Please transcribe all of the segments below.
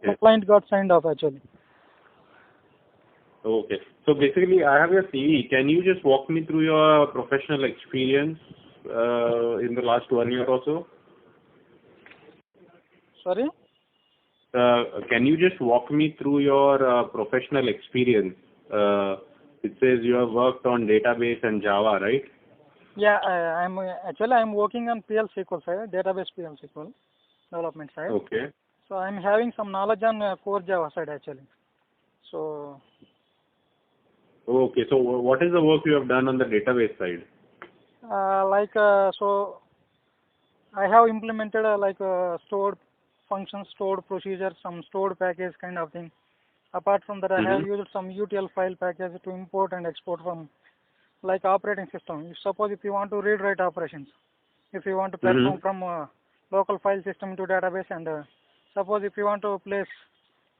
the client got signed off actually. Okay. So basically, I have your CV. Can you just walk me through your professional experience in the last 1 year or so? Sorry? Can you just walk me through your professional experience? It says you have worked on database and Java, right? Yeah, I'm working on PLSQL side, database PLSQL development side. Okay. So I'm having some knowledge on core Java side actually. So. Okay. So what is the work you have done on the database side? So I have implemented stored functions, stored procedures, some stored package kind of thing. Apart from that, I have used some util file package to import and export from like operating system. Suppose if you want to read write operations, if you want to platform from local file system to database, and suppose if you want to place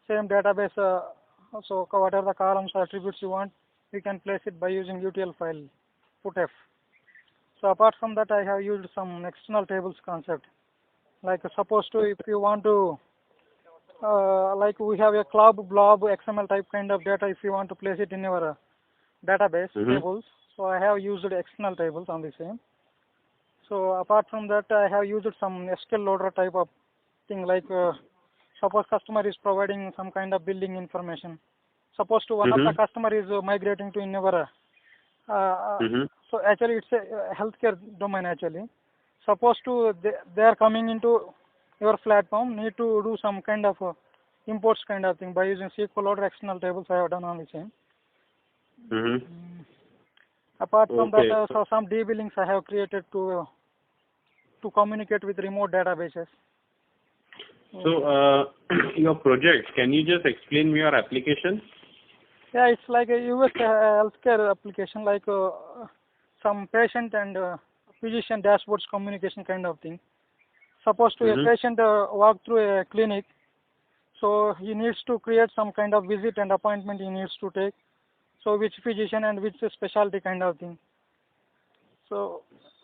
same database, so whatever the columns or attributes you want, you can place it by using util file putf. So apart from that, I have used some external tables concept. Like suppose to if you want to like we have a club blob XML type kind of data, if you want to place it in your database tables, so I have used external tables on the same. So apart from that, I have used some SQL loader type of thing, like suppose customer is providing some kind of billing information. Suppose to one of the customer is migrating to in our so actually it's a healthcare domain actually. Suppose to they are coming into your platform, need to do some kind of imports kind of thing by using SQL loader external tables. I have done on the same. Apart from that, so some DB links I have created to communicate with remote databases. So your project, can you just explain me your application? Yeah, it's like a US healthcare application, like some patient and physician dashboards communication kind of thing. Suppose to a patient walk through a clinic, so he needs to create some kind of visit and appointment he needs to take. So which physician and which specialty kind of thing. So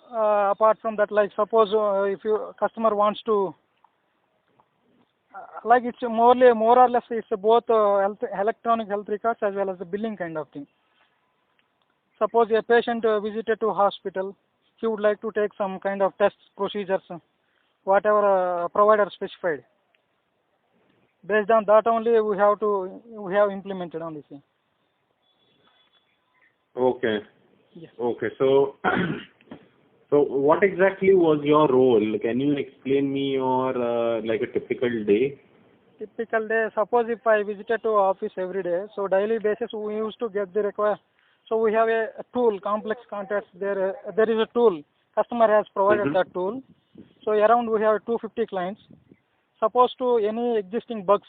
apart from that, like suppose if your customer wants to, like it's more or less it's both electronic health records as well as the billing kind of thing. Suppose a patient visited to hospital, he would like to take some kind of tests, procedures, whatever provider specified. Based on that only we have implemented on this thing. Okay. Yes. Okay. So so what exactly was your role? Can you explain me your like a typical day? Typical day, suppose if I visited to office every day, so daily basis we used to get the require. So we have a tool, complex contacts. There is a tool. Customer has provided that tool. So around we have 250 clients. Suppose to any existing bugs,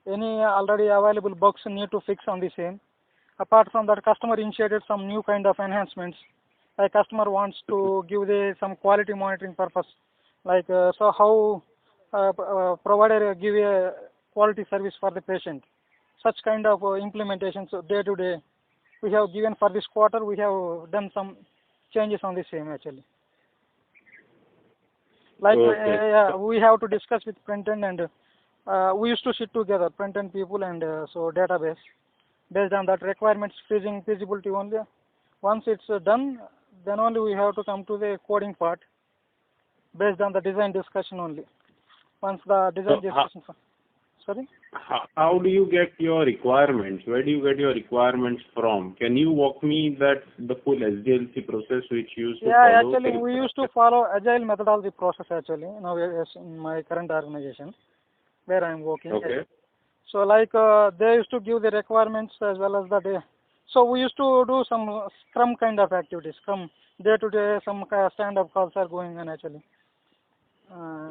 any already available bugs need to fix on the same. Apart from that, customer initiated some new kind of enhancements. Like customer wants to give some quality monitoring purpose. Like so how provider give a quality service for the patient. Such kind of implementations day to day. We have given for this quarter, we have done some changes on the same actually. Like we have to discuss with front end, and we used to sit together, front end people and so database. Based on that requirements, freezing feasibility only. Once it's done, then only we have to come to the coding part. Based on the design discussion only. Once the design discussion. Sorry? How do you get your requirements? Where do you get your requirements from? Can you walk me that the full SDLC process which you used to follow? Yeah, actually we used to follow agile methodology process actually. Now in my current organization where I am working. Okay. So like they used to give the requirements as well as the day. So we used to do some Scrum kind of activities. Scrum day to day, some stand-up calls are going on actually.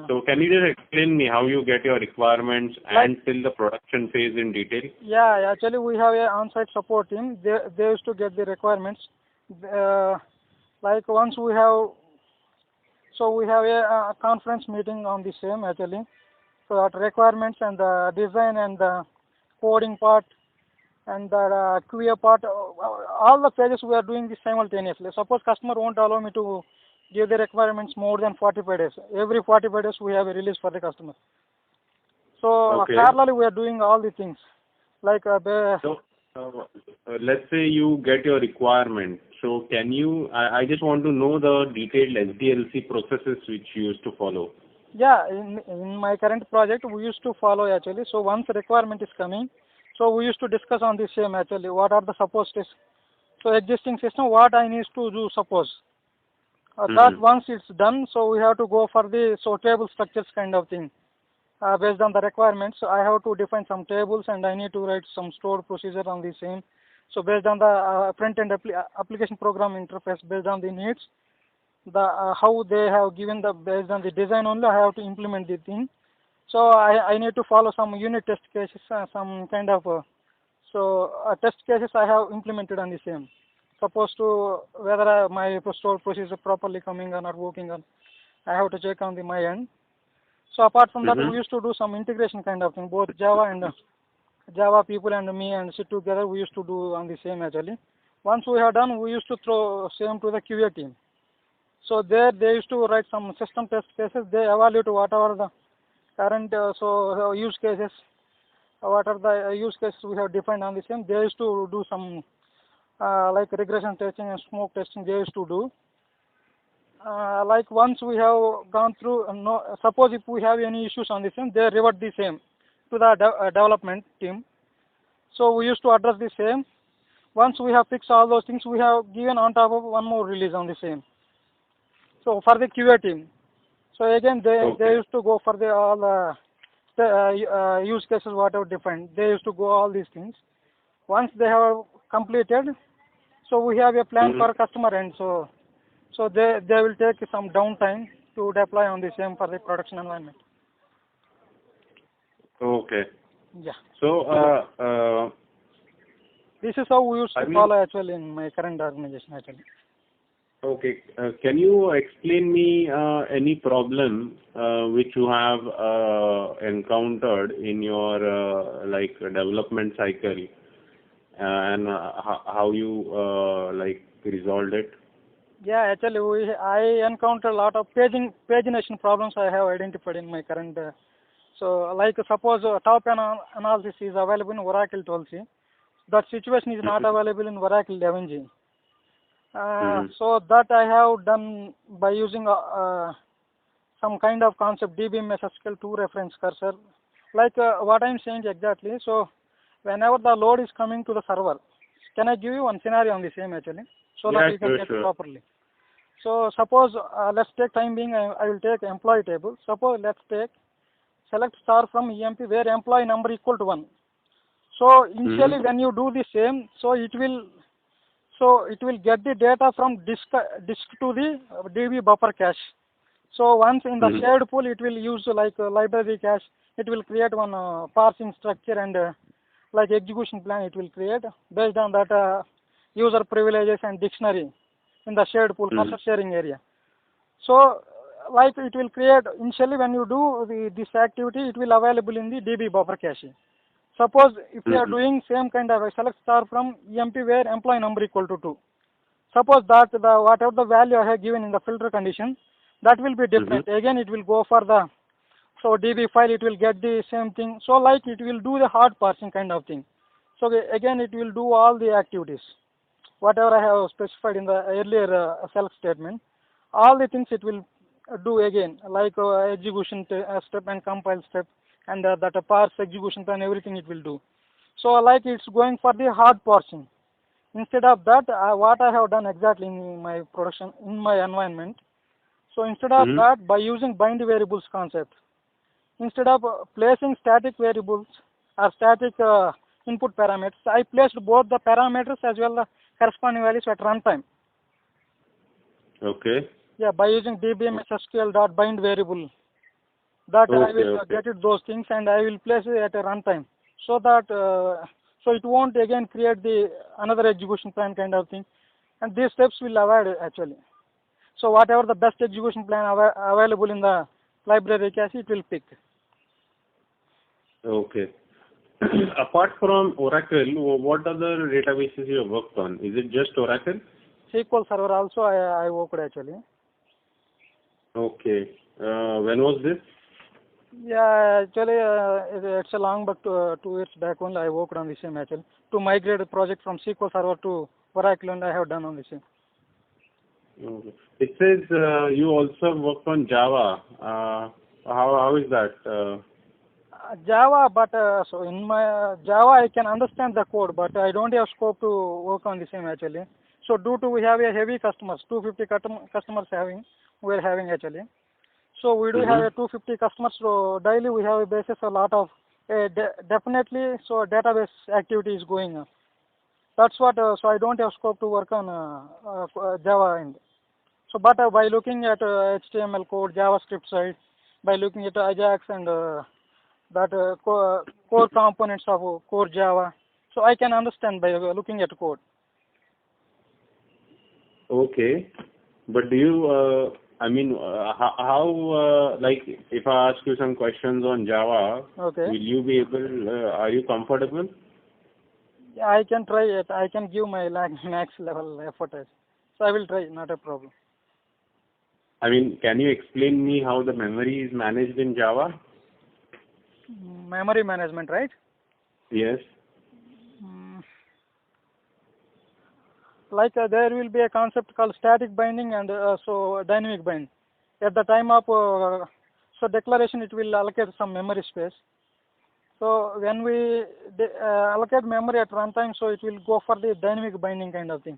So can you just explain me how you get your requirements until the production phase in detail? Yeah, actually we have a on-site support team. They used to get the requirements. Like once we have a conference meeting on the same actually. So that requirements and the design and the coding part and the QA part, all the phases we are doing this simultaneously. Suppose customer won't allow me to give the requirements more than 45 days. Every 45 days we have a release for the customer. So Okay. parallelly we are doing all the things like So, let's say you get your requirement. So can you, I just want to know the detailed SDLC processes which you used to follow. yeah, in my current project we used to follow actually. So once requirement is coming, so we used to discuss on the same actually. What are the supposed is so existing system, what I need to do suppose. That Mm-hmm. once it's done, so we have to go for the so table structures kind of thing. Based on the requirements, I have to define some tables and I need to write some stored procedure on the same. So based on the front-end application program interface, based on the needs, the how they have given the based on the design only, I have to implement the thing. So I need to follow some unit test cases, some kind of test cases I have implemented on the same. Supposed to whether my stored procedure properly coming or not working on, I have to check on the my end. So apart from that, we Mm-hmm. used to do some integration kind of thing. Both Java and Java people and me and sit together. We used to do on the same actually. Once we have done, we used to throw same to the QA team. So there they used to write some system test cases. They evaluate whatever the current use cases, what are the use cases we have defined on the same. They used to do some like regression testing and smoke testing. They used to do. Like once we have gone through, no, suppose if we have any issues on the same, they revert the same to the development team. So we used to address the same. Once we have fixed all those things, we have given on top of one more release on the same. So for the QA team. So again, they Okay. used to go for the all use cases whatever defined. They used to go all these things. Once they have completed, so we have a plan Mm-hmm. for customer end. So they will take some downtime to deploy on the same for the production environment. Okay. Yeah. So, This is how we used I to mean, follow actually in my current organization actually. okay. Can you explain me any problem which you have encountered in your like development cycle, and how you like resolved it? Yeah, actually I encounter a lot of pagination problems I have identified in my current. So like suppose top analysis is available in Oracle 12c. That situation is not Mm-hmm. available in Oracle 11g. Mm-hmm. So that I have done by using some kind of concept DBM SQL to reference cursor. Like what I'm saying exactly. So whenever the load is coming to the server, can I give you one scenario on the same actually, so that Yeah, you can sure, get sure. properly. So suppose let's take time being I will take employee table. Suppose let's take select star from EMP where employee number equal to 1. So Mm-hmm. initially when you do the same, so it will get the data from disk to the DB buffer cache. So once in the Mm-hmm. shared pool, it will use like library cache. It will create one parsing structure and like execution plan. It will create based on that user privileges and dictionary in the shared pool Mm-hmm. cursor sharing area. So like it will create initially when you do this activity, it will available in the DB buffer cache. Suppose if you are Mm-hmm. doing same kind of a select star from EMP where employee number equal to 2. Suppose that the whatever the value I have given in the filter condition, that will be different. Mm-hmm. Again, it will go for the so DB file. It will get the same thing. So like it will do the hard parsing kind of thing. So again, it will do all the activities, whatever I have specified in the earlier self statement. All the things it will do again, like execution step and compile step, and that parse execution plan, everything it will do. So like it's going for the hard parsing. Instead of that, what I have done exactly in my production, in my environment. So instead of Mm-hmm. that, by using bind variables concept, instead of placing static variables or static input parameters, I placed both the parameters as well the corresponding values at runtime. Okay. Yeah, by using dbm SQL dot bind variable, that I Okay. will Okay. get it those things and I will place it at a runtime, so that so it won't again create the another execution plan kind of thing, and these steps will avoid actually. So whatever the best execution plan available in the library cache, it will pick. Okay. Apart from Oracle, what other databases you have worked on? Is it just Oracle? SQL Server also I worked actually. Okay. When was this? Yeah, actually, it's a long back to 2 years back only. I worked on the same actually to migrate the project from SQL Server to Oracle, and I have done on the same. Okay. It says you also work on Java. How is that? Java, but so in my Java, I can understand the code, but I don't have scope to work on the same actually. So due to we have a heavy customers, 250 customers having, we are having actually. So we do have Mm-hmm. a 250 customers. So daily we have a basis a lot of definitely. So database activity is going on. That's what. So I don't have scope to work on Java end. So but by looking at HTML code, JavaScript side, by looking at Ajax and that core components of core Java, so I can understand by looking at code. Okay. But do you, I mean, like, if I ask you some questions on Java, Okay, will you be able, are you comfortable? yeah, I can try it. I can give my max level effort. So I will try. Not a problem. I mean, can you explain me how the memory is managed in Java? Memory management, right? Yes. Mm, like there will be a concept called static binding and so dynamic bind. At the time of so declaration, it will allocate some memory space. So when we allocate memory at runtime, so it will go for the dynamic binding kind of thing.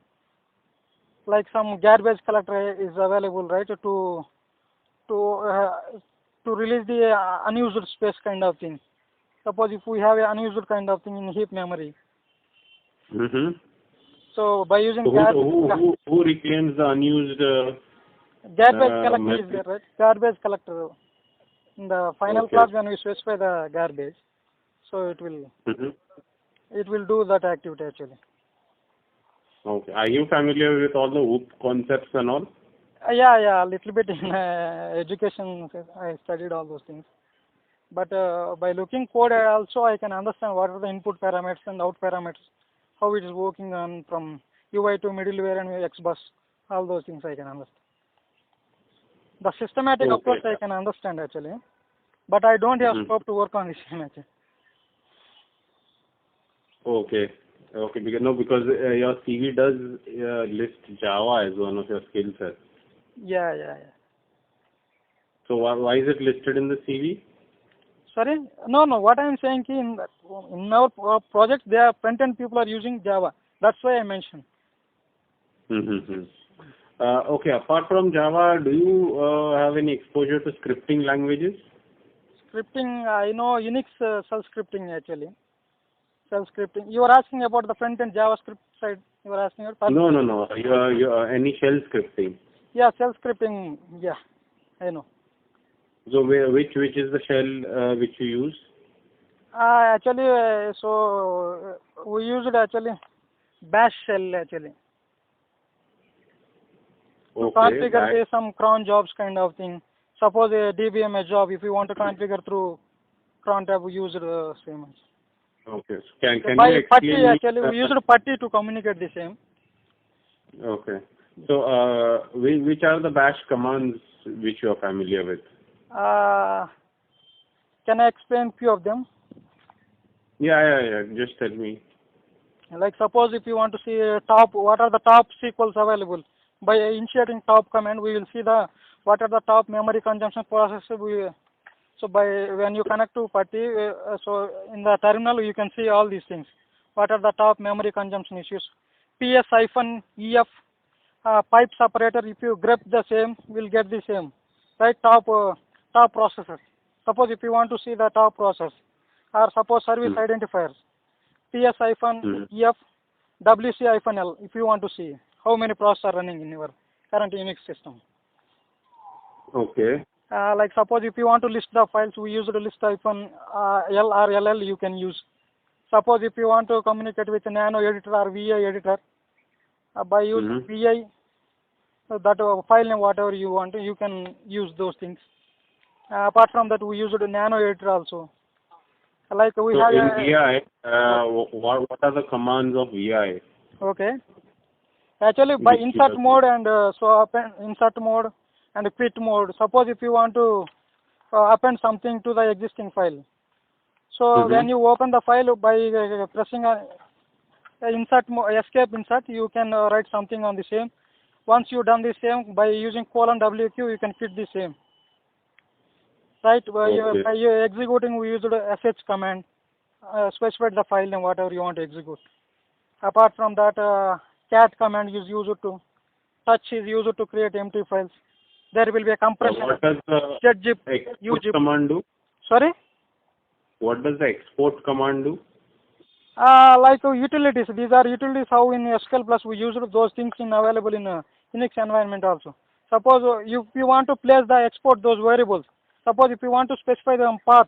Like some garbage collector is available, right, to uh, to release the unused space kind of thing. Suppose if we have an unused kind of thing in heap memory, Mm-hmm. so by using So who reclaims the unused garbage collector is memory? there, right? Garbage collector in the final Okay. class when we specify the garbage, so Mm-hmm. it will do that activity actually. Okay. Are you familiar with all the OOP concepts and all? Yeah, a little bit in education. I studied all those things. But by looking code, I can understand what are the input parameters and out parameters, how it is working on from UI to middleware and XBus. All those things I can understand. The systematic Okay. approach I can understand actually, but I don't have Mm-hmm. scope to work on this actually. Okay. Okay. Because your CV does list Java as one of your skill sets. Yeah. So why is it listed in the CV? Sorry? No. What I am saying is in our project, there are front-end people are using Java. That's why I mentioned. Mm-hmm. Okay. Apart from Java, do you have any exposure to scripting languages? Scripting, I know Unix shell scripting actually. Shell scripting. You are asking about the front-end JavaScript side. You are asking about. No. Any shell scripting. Yeah, shell scripting. Yeah, I know. So which is the shell which you use? Actually, we used actually bash shell actually to Okay. configure some cron jobs kind of thing. Suppose a DBMS job, if you want to configure through cron tab, we use the same. Okay. So can By you putty explain me? actually, we used putty to communicate the same. Okay. So which are the bash commands which you are familiar with? Uh, can I explain few of them? Yeah. Just tell me. Like suppose if you want to see what are the top SQLs available. By initiating top command, we will see what are the top memory consumption processes. So by when you connect to putty, so in the terminal you can see all these things. What are the top memory consumption issues? PS-EF pipe separator. If you grep the same, we'll get the same. Right, top processor. Suppose if you want to see the top process, or suppose service Hmm. identifiers. PS-EF, WC-L, if you want to see how many processes are running in your current Unix system. Okay. Like suppose if you want to list the files, we use the list-L or LL you can use. Suppose if you want to communicate with nano editor or VI editor, by use Mm-hmm. VI, that file name whatever you want, you can use those things. Apart from that, we use the nano editor also. Like we So have in VI, what are the commands of VI? okay. Actually, by Which insert mode and insert mode and quit mode. Suppose if you want to append something to the existing file. So when you open the file by pressing escape insert, you can write something on the same. Once you done the same, by using :WQ, you can quit the same. Right? By executing, we used sh command, specified the file name, whatever you want to execute. Apart from that, cat command is used to, touch is used to create empty files. There will be a compression. What does the export command do? Sorry? What does the export command do? Like utilities. These are utilities how in SQL Plus we use those things available in Unix environment also. Suppose if you want to place the export those variables. Suppose if you want to specify the path.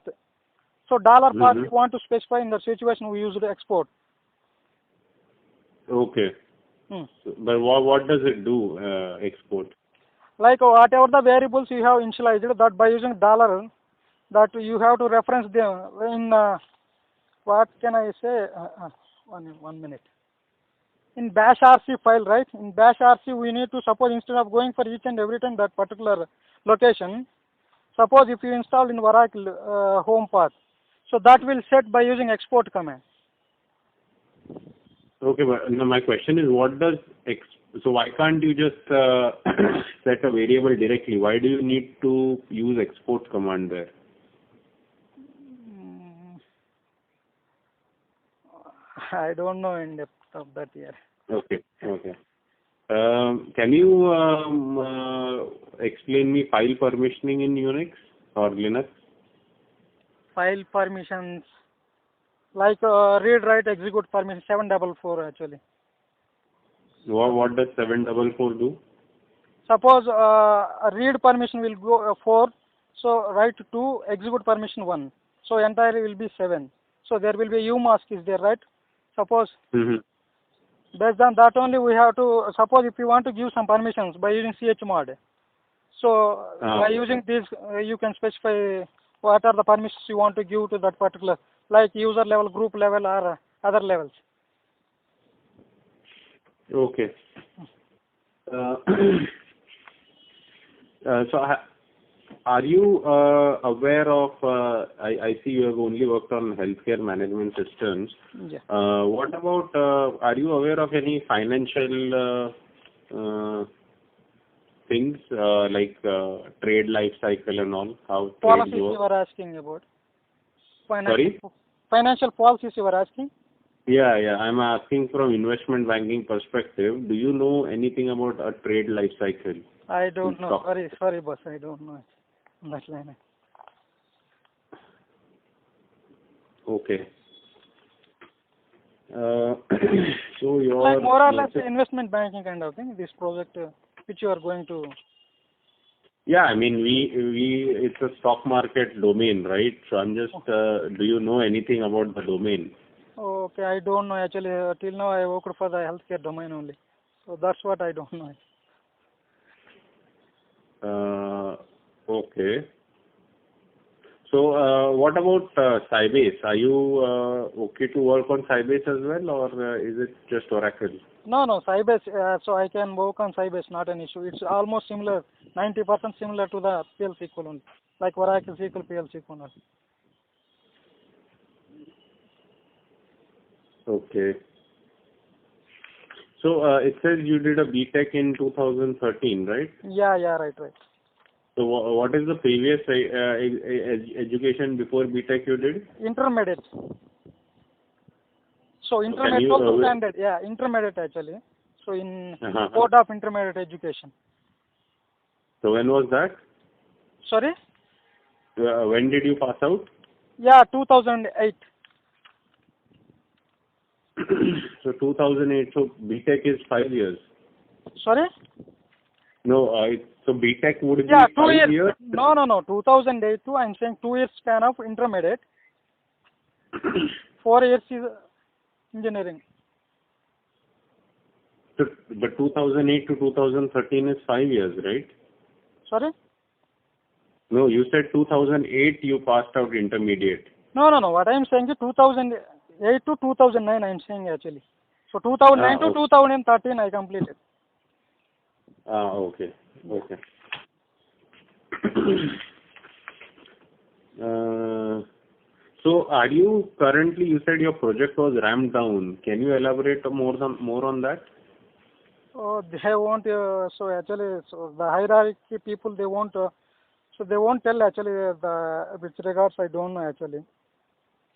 So $path you want to specify in the situation we use the export. Okay. But what does it do, export? Like whatever the variables you have initialized, that by using $, that you have to reference them in what can I say? 1 minute. In bash RC file, right? In bash RC, we need to suppose instead of going for each and every time that particular location, suppose if you install in Oracle home path, so that will set by using export command. Okay, but now my question is, what does so why can't you just set a variable directly? Why do you need to use export command there? I don't know in depth of that here. Okay. Can you explain me file permissioning in Unix or Linux? File permissions, like read, write, execute permission, 744 actually. What does 744 do? Suppose a read permission will go 4, so write 2, execute permission 1. So entire will be 7. So there will be umask is there, right? Suppose based on that only we have to, suppose if you want to give some permissions by using chmod. So by using this you can specify what are the permissions you want to give to that particular, like user level, group level, or other levels. Okay. So are you aware of, I see you have only worked on healthcare management systems. Yeah. What about, are you aware of any financial things like trade life cycle and all, how Policies trade works? you are asking about. Sorry? Financial policies you are asking? Yeah, I'm asking from investment banking perspective. Do you know anything about a trade life cycle? I don't know. Sorry, boss. I don't know that line. Okay. So your like more or less investment banking kind of thing. This project which you are going to. Yeah, I mean we it's a stock market domain, right? So I'm just. Do you know anything about the domain? Okay, I don't know actually. Till now I worked for the healthcare domain only. So that's what I don't know. Okay. So what about Sybase? Are you okay to work on Sybase as well, or is it just Oracle? No, Sybase. So I can work on Sybase, not an issue. It's almost similar, 90% similar to the PLSQL only, like Oracle SQL, PLSQL only. Okay. So it says you did a BTech in 2013, right? Yeah, right. So what is the previous education before BTech you did? Intermediate. So intermediate also standard. Yeah, intermediate actually. So in Board of Intermediate Education. So when was that? Sorry? When did you pass out? Yeah, 2008. So 2008. So BTech is 5 years. Sorry? No, so BTech would be 5 years. No. 2008 to I'm saying 2 years span of intermediate. 4 years is engineering. So, but 2008 to 2013 is 5 years, right? Sorry? No, you said 2008 you passed out intermediate. No. What I'm saying is 2008 to 2009 I'm saying actually. So 2009 to 2013 I completed. Okay. So are you currently, you said your project was ramped down. Can you elaborate more on that? Oh, they won't. So actually, so the hierarchy people they won't. So they won't tell actually the which regards I don't know actually.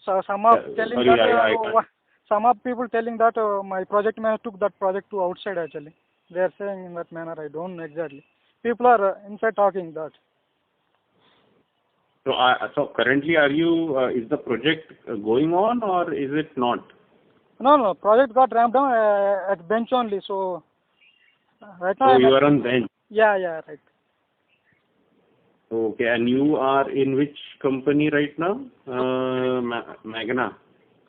So some of telling Sorry, that some of people telling that my project manager took that project to outside actually. They are saying in that manner. I don't know exactly. People are inside talking that. So currently, are you, is the project going on or is it not? No, project got ramped down at bench only. So right now So I'm you at, are on bench. yeah, right. Okay, and you are in which company right now? Magna,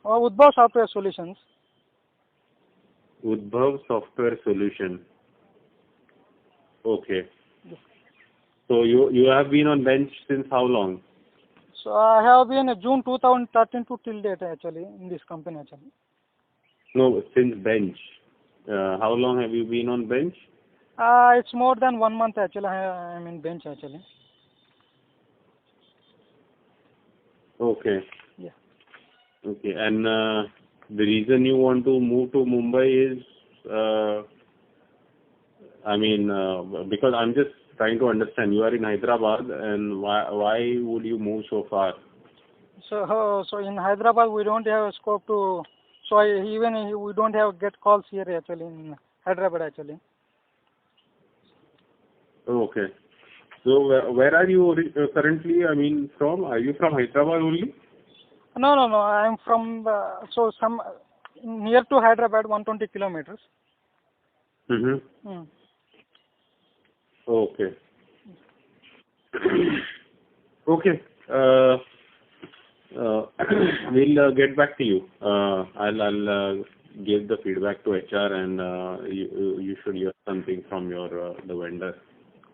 Udbhav Software Solutions. Udbhav Software Solution. Okay. So you have been on bench since how long? So I have been June 2013 to till date actually in this company actually. No, since bench. How long have you been on bench? It's more than 1 month actually. I'm in bench actually. Okay. Yeah. Okay. And the reason you want to move to Mumbai is, because I'm just trying to understand. You are in Hyderabad, and why would you move so far? So in Hyderabad we don't have a scope to. So we don't have get calls here actually in Hyderabad actually. Okay. So where are you currently? I mean, from? Are you from Hyderabad only? No. I'm from some near to Hyderabad, 120 kilometers. Mm-hmm. Hmm. Okay. Okay. We'll get back to you. I'll give the feedback to HR, and you should hear something from your the vendor.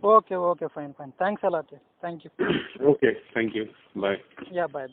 Okay, fine. Thanks a lot. Thank you. Okay. Thank you. Bye. Yeah, bye.